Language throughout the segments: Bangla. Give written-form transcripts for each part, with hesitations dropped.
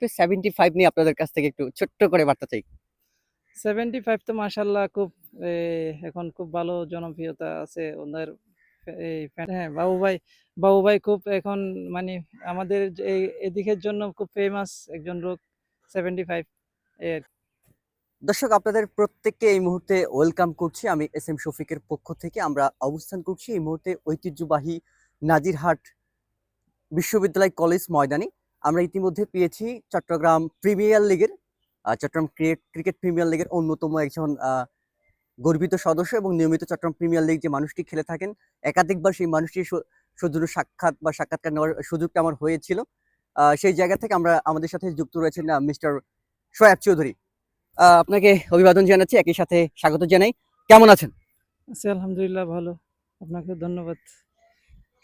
একটু 75 নিয়ে আপনাদের কাছ থেকে একটু ছোট্ট করে বার্তা চাই। 75 তো মাশাআল্লাহ খুব এখন খুব ভালো জনপ্রিয়তা আছে ওনার এই হ্যাঁ, বাবু ভাই খুব এখন মানে আমাদের এই এদিকের জন্য খুব ফেমাস একজন লোক 75 এই আর কি। দর্শক আপনাদের প্রত্যেককে এই মুহূর্তে ওয়েলকাম করছি আমি এস এম শফিকের পক্ষ থেকে। আমরা অবস্থান করছি এই মুহূর্তে ঐতিহ্যবাহী নাজিরহাট বিশ্ববিদ্যালয় কলেজ ময়দানে। আমরা ইতিমধ্যে পেয়েছি চট্টগ্রাম প্রিমিয়ার লিগের চট্টগ্রাম ক্রিকেট প্রিমিয়ার লিগের অন্যতম একজন গর্বিত সদস্য এবং নিয়মিত চট্টগ্রাম প্রিমিয়ার লিগ যে মানুষটি খেলে থাকেন, একাধিকবার সেই মানুষটির সৌজন্য সাক্ষাৎকার নেওয়ার সুযোগটা আমার হয়েছিল। সেই জায়গা থেকে আমরা আমাদের সাথে যুক্ত রয়েছেন মিস্টার শোয়েব চৌধুরী। আপনাকে অভিবাদন জানাচ্ছি, একই সাথে স্বাগত জানাই। কেমন আছেন? আছি আলহামদুলিল্লাহ ভালো। আপনাকে ধন্যবাদ।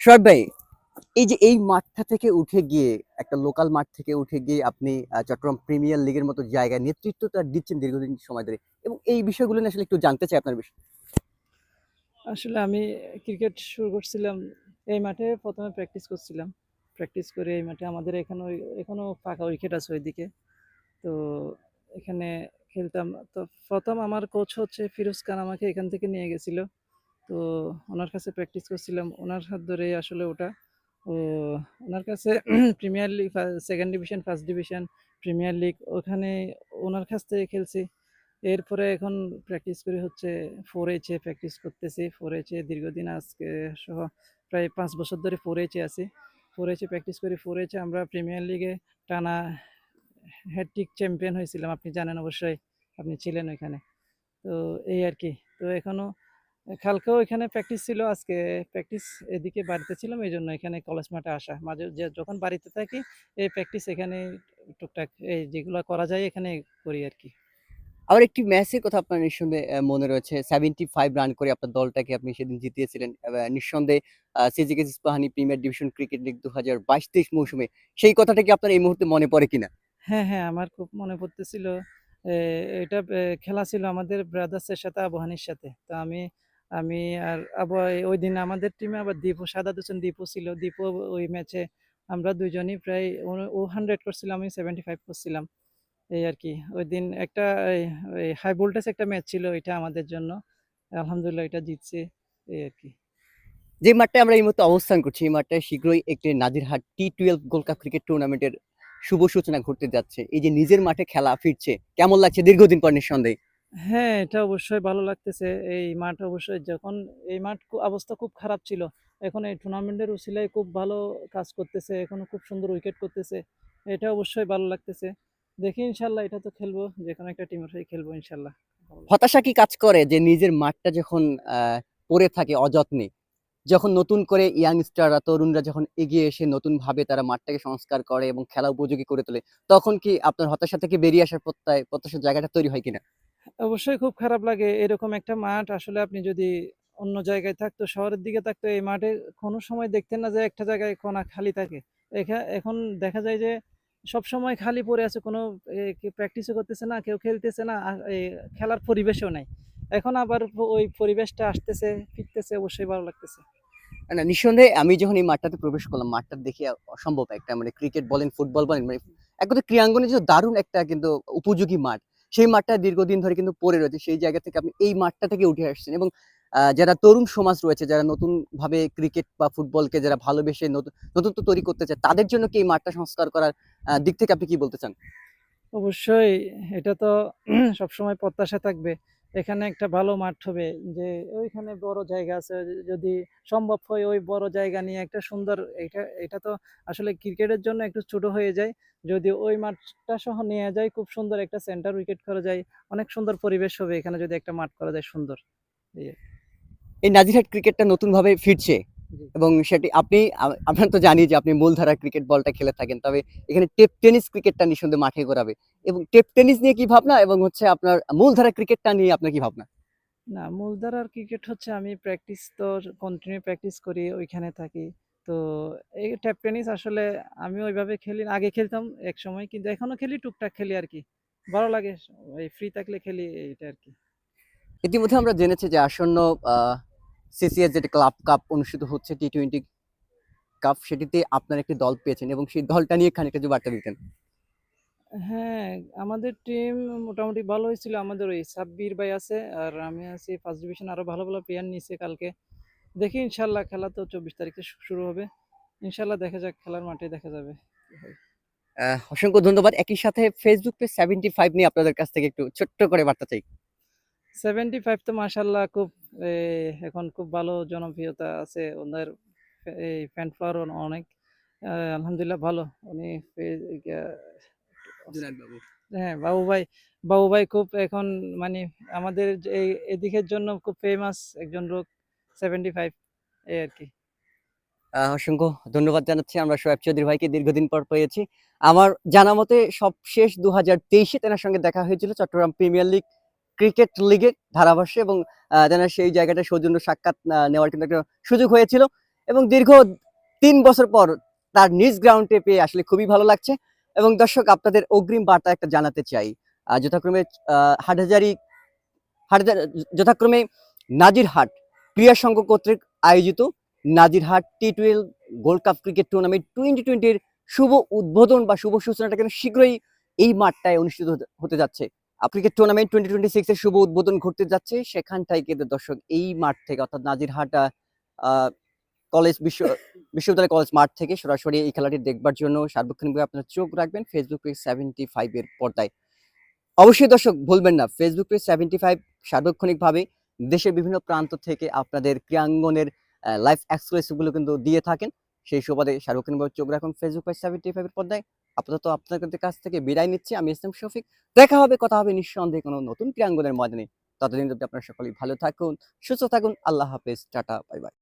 শোয়েব ভাই, এই যে এই মাঠটা থেকে উঠে গিয়ে একটা লোকাল মাঠ থেকে উঠে গিয়ে আপনি চট্টগ্রাম প্রিমিয়ার লিগের মতো জায়গায় নেতৃত্বটা দিচ্ছেন দীর্ঘদিন সময় ধরে, এবং এই বিষয়গুলো নিয়ে আসলে একটু জানতে চাই আপনার বিষয়। আসলে আমি ক্রিকেট শুরু করছিলাম এই মাঠে, প্রথমে প্র্যাকটিস করছিলাম। প্র্যাকটিস করে এই মাঠে আমাদের এখানে এখনো ফাঁকা উইকেট আছে ওইদিকে। তো এখানে খেলতাম। তো প্রথম আমার কোচ হচ্ছে ফিরোজ খান, আমাকে এখান থেকে নিয়ে গেছিল। তো ওনার কাছে প্র্যাকটিস করছিলাম, ওনার হাত ধরে আসলে ওটা ও ওনার কাছে premier league, second division, first division, premier league ওখানে ওনার কাছ থেকে খেলছি। এরপরে এখন প্র্যাকটিস করি হচ্ছে 4H প্র্যাকটিস করতেছি। 4H দীর্ঘদিন আজকে সহ প্রায় 5 বছর ধরে 4H আছি। 4H প্র্যাকটিস করি। 4H আমরা প্রিমিয়ার লিগে টানা হ্যাটট্রিক চ্যাম্পিয়ন হয়েছিলাম, আপনি জানেন অবশ্যই, আপনি ছিলেন ওইখানে। তো এই আর কি। তো এখনো কালকেও এখানে প্র্যাকটিস ছিল, আজকে প্র্যাকটিস এদিকে বাড়িতে ছিলাম, এই জন্য এখানে কলেজ মাঠে আসা। মাঝে যখন বাড়িতে থাকি এই প্র্যাকটিস এখানে টুকটাক এই যেগুলো করা যায় এখানে করি আর কি। আবার একটি ম্যাচের কথা আপনার নিঃসন্দেহে মনে রয়েছে, 75 রান করে আপনার দলটাকে আপনি সেদিন জিতিয়েছিলেন। নিঃসন্দেহে সিজিকে Ispahani premier division cricket league 2022-23 মৌসুমে সেই কথাটা কি আপনার এই মুহূর্তে মনে পড়ে কিনা? হ্যাঁ, হ্যাঁ, আমার খুব মনে পড়তেছিল। এটা খেলা ছিল আমাদের ব্রাদার্সের সাথে, আবু হানির সাথে। তো আমি আমি আর ওইদিন আমাদের টিমে আবার সাদাত হোসেন দীপু ছিল। দীপু ওই ম্যাচে আমরা দুইজনই প্রায় ও 100 করছিল, আমি 75 করছিলাম। এই আরকি। ওইদিন একটা এই এই হাই ভোল্টেজ একটা ম্যাচ ছিল এটা আমাদের জন্য। আলহামদুলিল্লাহ এটা জিতছি। এই আরকি। যে মাঠটায় আমরা এই মুহূর্তে অবস্থান করছি, এই মাঠটায় শীঘ্রই একটি নাজিরহাট টি12 গোল্ড কাপ ক্রিকেট টুর্নামেন্টের শুভ সূচনা ঘটতে যাচ্ছে। এই যে নিজের মাঠে খেলা ফিরছে, কেমন লাগছে দীর্ঘদিন পর নিঃসন্দেহে? হ্যাঁ, এটা অবশ্যই ভালো লাগতেছে। এই মাঠ অবশ্যই যখন এই মাঠ অবস্থা খুব খারাপ ছিল। এখন এই টুর্নামেন্টের উছিলায় খুব ভালো কাজ করতেছে। এখনো খুব সুন্দর উইকেট করতেছে। এটা অবশ্যই ভালো লাগতেছে। দেখি ইনশাআল্লাহ এটা তো খেলবো। যেকোনো একটা টিমের হয়ে খেলবো ইনশাআল্লাহ। ভালো লাগবে। হতাশা কি কাজ করে যে নিজের মাঠটা যখন পড়ে থাকে অযত্নে, যখন নতুন করে ইয়াংস্টাররা তরুণরা যখন এগিয়ে এসে নতুন ভাবে তারা মাঠটাকে সংস্কার করে এবং খেলা উপযোগী করে তোলে, তখন কি আপনার হতাশা থেকে বেরিয়ে আসার প্রত্যাশার জায়গাটা তৈরি হয় কিনা? অবশ্যই খুব খারাপ লাগে। এরকম একটা মাঠ আসলে আপনি যদি অন্য জায়গায় থাকতো, শহরের দিকে থাকতো, এই মাঠে কোনো সময় দেখতেন না যে একটা জায়গায় কোনা খালি থাকে। এখন দেখা যায় যে সবসময় খালি পড়ে আছে। কোনো কেউ প্র্যাকটিসও করতেছে না, কেউ খেলতেছে না, খেলার পরিবেশও নাই। এখন আবার ওই পরিবেশটা আসতেছে, ফিরতেছে, অবশ্যই ভালো লাগতেছে। না, নিঃসন্দেহে আমি যখন এই মাঠটাতে প্রবেশ করলাম, মাঠটা দেখে অসম্ভব একটা, মানে ক্রিকেট বলেন, ফুটবল বলেন, মানে এক কথায় ক্রীড়াঙ্গনে যে দারুণ একটা কিন্তু উপযোগী মাঠ, সেই মাঠটা দীর্ঘদিন ধরে কিন্তু পড়ে রয়েছে। সেই জায়গা থেকে আপনি এই মাঠটা থেকে উঠে আসছেন এবং যারা তরুণ সমাজ রয়েছে, যারা নতুন ভাবে ক্রিকেট বা ফুটবলকে যারা ভালোবেসে নতুনত্ব তৈরি করতে চায়, তাদের জন্য কি এই মাঠটা সংস্কার করার দিক থেকে আপনি কি বলতে চান? অবশ্যই এটা তো সবসময় প্রত্যাশা থাকবে। এখানে একটা ভালো মাঠ হবে, যে ওইখানে বড় জায়গা আছে। যদি সম্ভব হয় ওই বড় জায়গা নিয়ে একটা সুন্দর, এটা এটা তো আসলে ক্রিকেটের জন্য একটু ছোট হয়ে যায়। যদি ওই মাঠটা সহ নেয়া যায়, খুব সুন্দর একটা সেন্টার উইকেট করা যায়, অনেক সুন্দর পরিবেশ হবে এখানে যদি একটা মাঠ করা যায় সুন্দর। এই আর এই নাজিরহাট ক্রিকেটটা নতুন ভাবে ফিরছে জি। এবং সেটি আপনি আপনার তো জানি যে আপনি মূলধারার ক্রিকেট বলটা খেলে থাকেন। তবে এখানে টেপ টেনিস ক্রিকেটটা নিঃসন্দেহে মাঠে গড়াবে, এবং টেপ টেনিস নিয়ে কি ভাবনা, এবং হচ্ছে আপনার মূলধারা ক্রিকেটটা নিয়ে আপনার কি ভাবনা? না, মূলধারার ক্রিকেট হচ্ছে আমি প্র্যাকটিস তো কন্টিনিউ প্র্যাকটিস করি, ওইখানে থাকি। তো এই ট্যাপ টেনিস আসলে আমি ওইভাবে খেলি না। আগে খেলতাম একসময়, কিন্তু এখনো খেলি, টুকটাক খেলি আরকি। ভালো লাগে, এই ফ্রি থাকলে খেলি, এইটা আরকি। ইতিমধ্যে আমরা জেনেছি যে আসন্ন সিসিএস যেটা ক্লাব কাপ অনুষ্ঠিত হচ্ছে, টি20 কাপ, সেটিতে আপনার একটি দল পেয়েছেন এবং সেই দলটা নিয়ে খানিকটা যদি বার্তা দিতেন। হ্যাঁ, আমাদের টিম মোটামুটি ভালো হয়েছিল। আমাদের ওই সাব্বির ভাই আছে আর আমি আছি। ফার্স্ট ডিভিশন আরো ভালো ভালো প্লেয়ার নিছে কালকে। দেখি ইনশাল্লাহ, খেলা তো 24 তারিখে শুরু হবে। ইনশাল্লাহ দেখা যাক, খেলার মাঠে দেখা যাবে কি হয়। অসংখ্য ধন্যবাদ। একই সাথে ফেসবুক পেজ 75 নিয়ে আপনাদের কাছ থেকে একটু ছোট্ট করে বার্তা চাই। 75 তো মাশাল্লাহ খুব এখন খুব ভালো জনপ্রিয়তা আছে ওনার। এই ফ্যান ফলোয়ার অনেক। আলহামদুলিল্লাহ ভালো। উনি জুনায়েদ বাবু। হ্যাঁ, বাবু ভাই খুব এখন মানে আমাদের এদিকের জন্য খুব ফেমাস একজন লোক। 75 এই আর কি। অসংখ্য ধন্যবাদ জানাচ্ছি। আমরা শোয়েব চৌধুরী ভাইকে দীর্ঘদিন পর পেয়েছি। আমার জানা মতে সবশেষ 2023-এ তেনার সঙ্গে দেখা হয়েছিল চট্টগ্রাম প্রিমিয়ার লিগ ক্রিকেট লিগের ধারাভাষ্যে এবং তেনার সেই জায়গাটায় সৌজন্য সাক্ষাৎ নেওয়ার কিন্তু একটা সুযোগ হয়েছিল এবং দীর্ঘ 3 বছর পর তার নিজ গ্রাউন্ডে পেয়ে আসলে খুবই ভালো লাগছে। এবং দর্শক আপনাদের অগ্রিম বার্তা একটা জানাতে চাই। যথাক্রমে হাটহাজারী যথাক্রমে নাজিরহাট ক্রীড়া সংঘ কর্তৃক আয়োজিত নাজিরহাট টি-12 গোল্ড কাপ ক্রিকেট টুর্নামেন্ট 2020-এর শুভ উদ্বোধন বা শুভ সূচনাটা কিন্তু শীঘ্রই এই মাঠটায় অনুষ্ঠিত হতে যাচ্ছে। ক্রিকেট টুর্নামেন্ট 2026 এর শুভ উদ্বোধন ঘটতে যাচ্ছে। সেখানটায় কিন্তু দর্শক এই মাঠ থেকে অর্থাৎ নাজিরহাট কলেজ বিশ্ববিদ্যালয় কলেজ মাঠ থেকে সরাসরি এই খেলাটি দেখবার জন্য সার্বক্ষণিকভাবে আপনারা চোখ রাখবেন ফেসবুক পেজ 75 এর পর্দায়। অবশ্যই দর্শক ভুলবেন না ফেসবুক পেজ 75 সার্বক্ষণিকভাবে দেশের বিভিন্ন প্রান্ত থেকে আপনাদের ক্রীড়াঙ্গনের লাইভ এক্সক্লুসিভ গুলো কিন্তু দিয়ে থাকেন। সেই সুবাদে সার্বক্ষণিকভাবে চোখ রাখুন ফেসবুক পেজ 75 এর পর্দায়। আপাতত আপনাদের কাছ থেকে বিদায় নিচ্ছি। আমি এস এম শফিক। দেখা হবে, কথা হবে নিঃসন্দেহে কোনো নতুন ক্রীড়াঙ্গনের ময়দানে। ততদিন অবধি আপনারা সকলেই ভালো থাকুন, সুস্থ থাকুন। আল্লাহ হাফেজ, টাটা, বাই বাই।